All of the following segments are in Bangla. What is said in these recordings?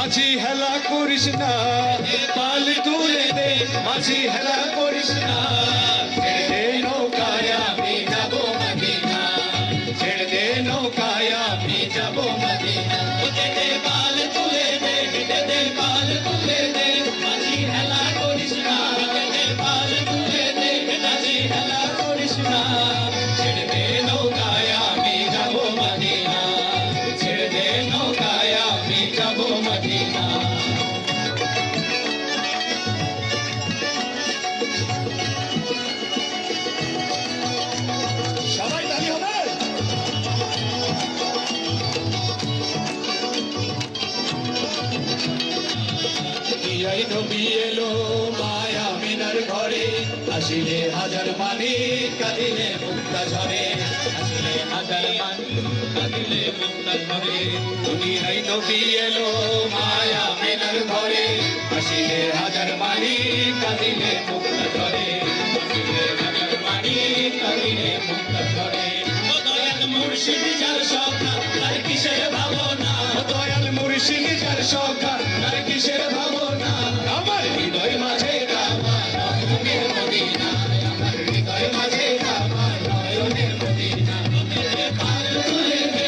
মাঝি হেলা করিস না, পাল তুলে দে, মাঝি হেলা করিস না। ছেড়ে দে নৌকায় আমি যাব মদিনা, ছেড়ে দে নৌকায় আমি যাব মদিনা। দে দে পাল তুলে দে, দে দে পাল তুলে দে, মাঝি হেলা করিস না। দে দে পাল তুলে দে, মাঝি হেলা করিস না। ছেড়ে দে নৌকায় আমি যাব মদিনা, ছেড়ে দে নৌকায় আমি যাব মদিনা। সবাই তালি হবে। এই নবী এলো মায়া মিনার ঘরে, আসিলে হাজার মানি কাঁদিলে মুক্তা ঝরে, আসিলে হাজার মানি কাঁদিলে মুক্তা ঝরে। দুনিয়ায় নবী এলো মায়া মিনার ঘরে, আসিলে হাজার মানি কাঁদিলে মুক্তা ঝরে, আসিলে হাজার মানি কাঁদিলে মুক্তা ঝরে। ও দয়াল মুর্শিদ যার সখা তার কিসের ভাবনা, ও দয়াল মুর্শিদ যার সখা তার কিসের ভাবনা। আমার হৃদয় মাঝে কাবা নয়নের মদিনা, আমার হৃদয় মাঝে কাবা নয়নের মদিনা। পাল তুলে দে,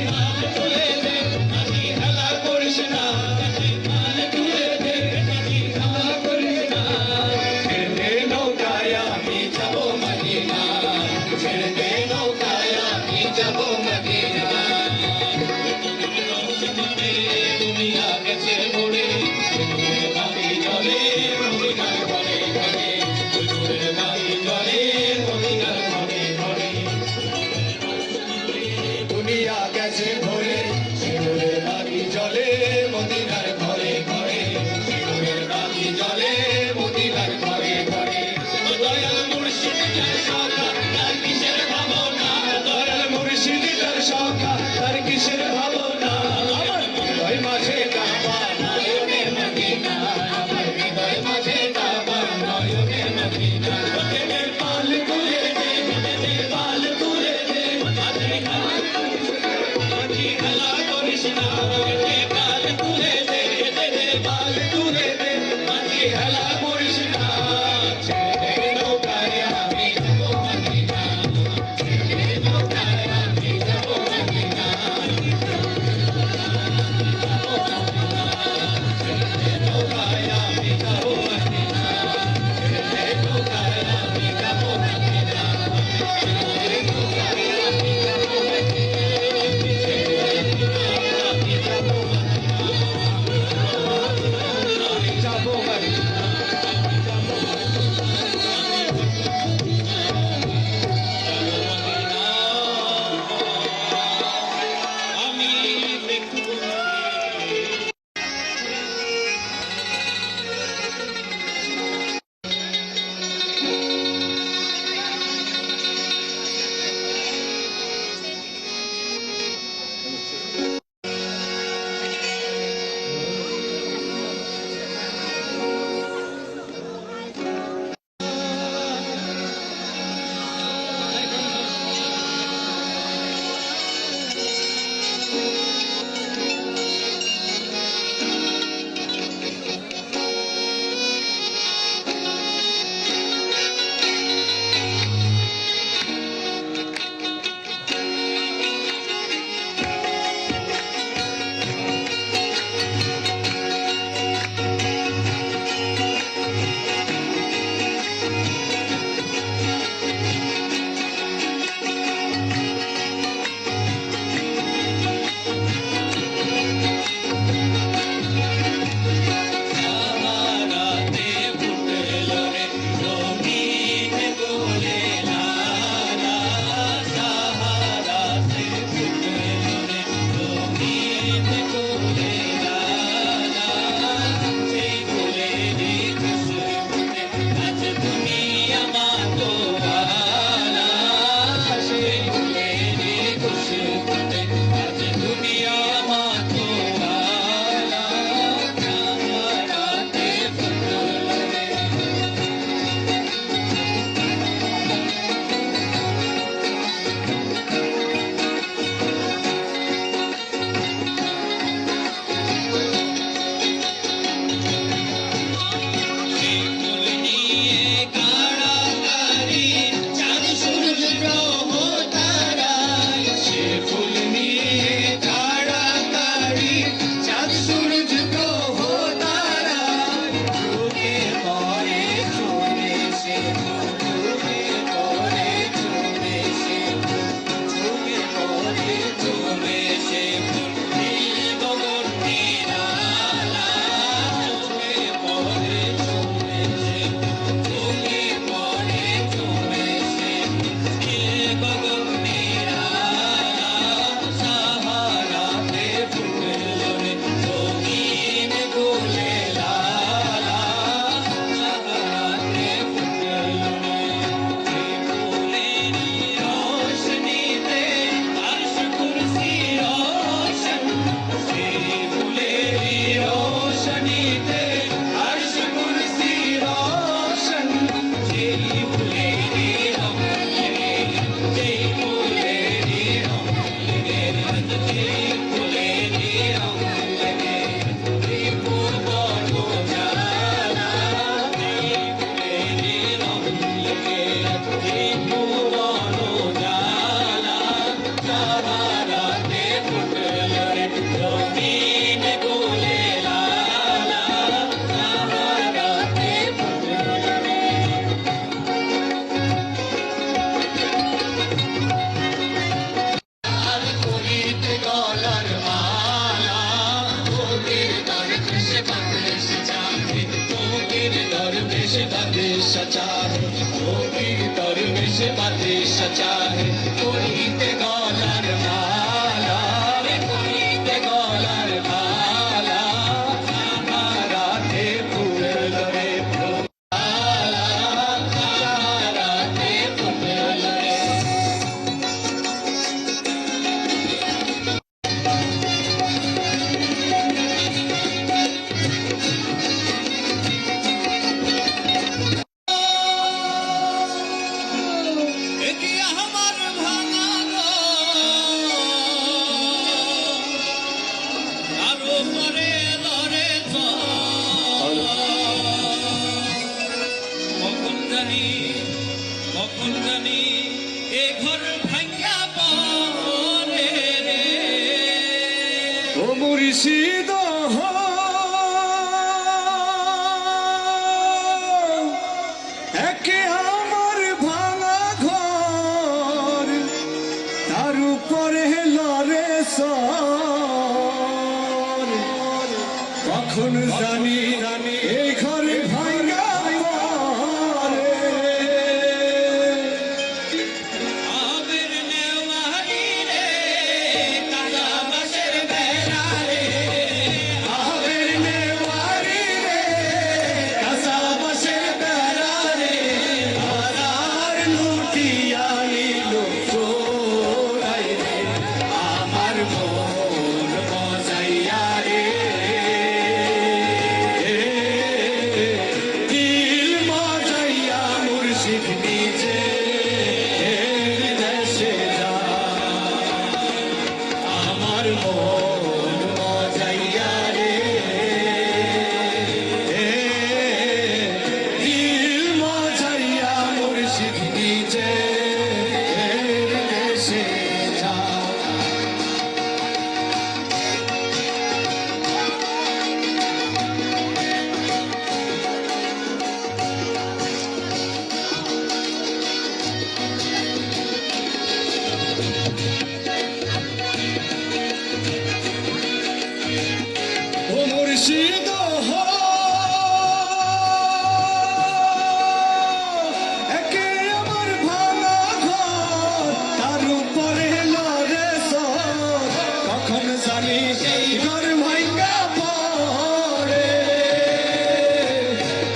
পাল তুলে দে, মাঝি হেলা করিস না। পাল তুলে দে, মাঝি হেলা করিস না। ছেড়ে দে নৌকায় আমি যাব মদিনা, ছেড়ে দে নৌকায় আমি যাব মদিনা। দুনিয়া গেছে ভরে, বাড়ি জলে মদিনার ঘরে ঘরে, হুজুরের বাড়ি জলে মদিনার ঘরে ঘরে। দুনিয়া গেছে ভরে, হুজুরের বাড়ি জলে মদিনার ঘরে ঘরে, হুজুরের বাড়ি জলে মদিনার ঘরে ঘরে। ও দয়াল মুর্শিদ যার সখা তার কিসের ভাবনা, দয়াল মুর্শিদ যার সখা তার কিসের ভাবনা। আমার হৃদয় মাঝে কাবা নয়নের মদিনা, আমার হৃদয় মাঝে কাবা নয়নের মদিনা। দে পাল তুলে দে, দে পাল তুলে দে, মাঝি হেলা করিস না। দে পাল তুলে দে, দে পাল তুলে দে, মাঝি হেলা করিস না। ছেড়ে দে নৌকায় আমি যাব মদিনা, ছেড়ে দে নৌকায় আমি যাব মদিনা। सचा है वो भी दरवेश बाते सचा है করিতে গলার মালা করিতে গলার মালা আমার রাতে ফুল রে মালা আমার রাতে ফুল রে এগিয়ে আমার ভাঙা আরো পরে লড়ে কখন জানি এ ঘর ভাঙ্গা পরে রে ও মুর্শিদ একে আমার ভাঙা ঘর তার উপরে লড়ে সর কখন জানি এই ঘরে ভাঙা পরে আবের নেওয়ারি রে কালা বাঁশের বেড়া রে আবের নেওয়ারি রে কাঁচা বাঁশের বেড়া রে আর লুটিয়া নিল চোরাই রে আমার মন মজাইয়া রে দিল মজাইয়া মুর্শিদ নিজে দেশে যা আমার মন মজাইয়া রে দিল মজাইয়া মুর্শিদ নিজে দেশে যা ও মুর্শিদ হো একে আমার ভাঙা ঘর তার উপরে লড়ে সর কখন জানি এই ঘর ভাঙ্গা পড়ে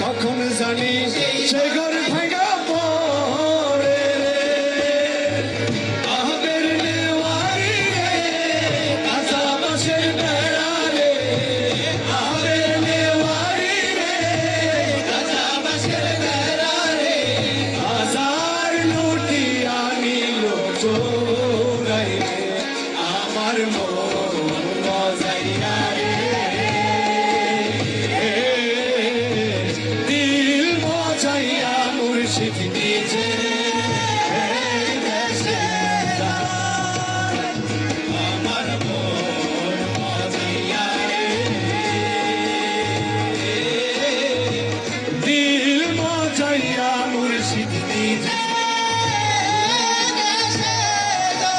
কখন জানি সেই ঘর ভাঙ্গা পড়ে আহবের নেওয়ারি রে কাঁচা বাঁশের বেড়া রে আহবের নেওয়ারি রে কাঁচা বাঁশের বেড়া রে হাজার লুটিয়া নিল চোরাই রে আমার মন মজাইয়া রে দিল মজাইয়া মুর্শিদ নিজে দেশে যা আমার মন মজাইয়া রে দিল মজাইয়া মুর্শিদ নিজে দেশে যা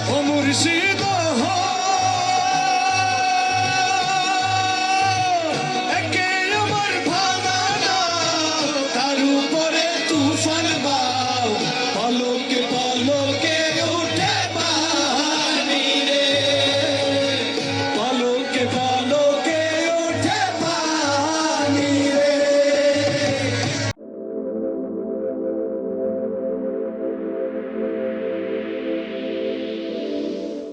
ও মুর্শিদ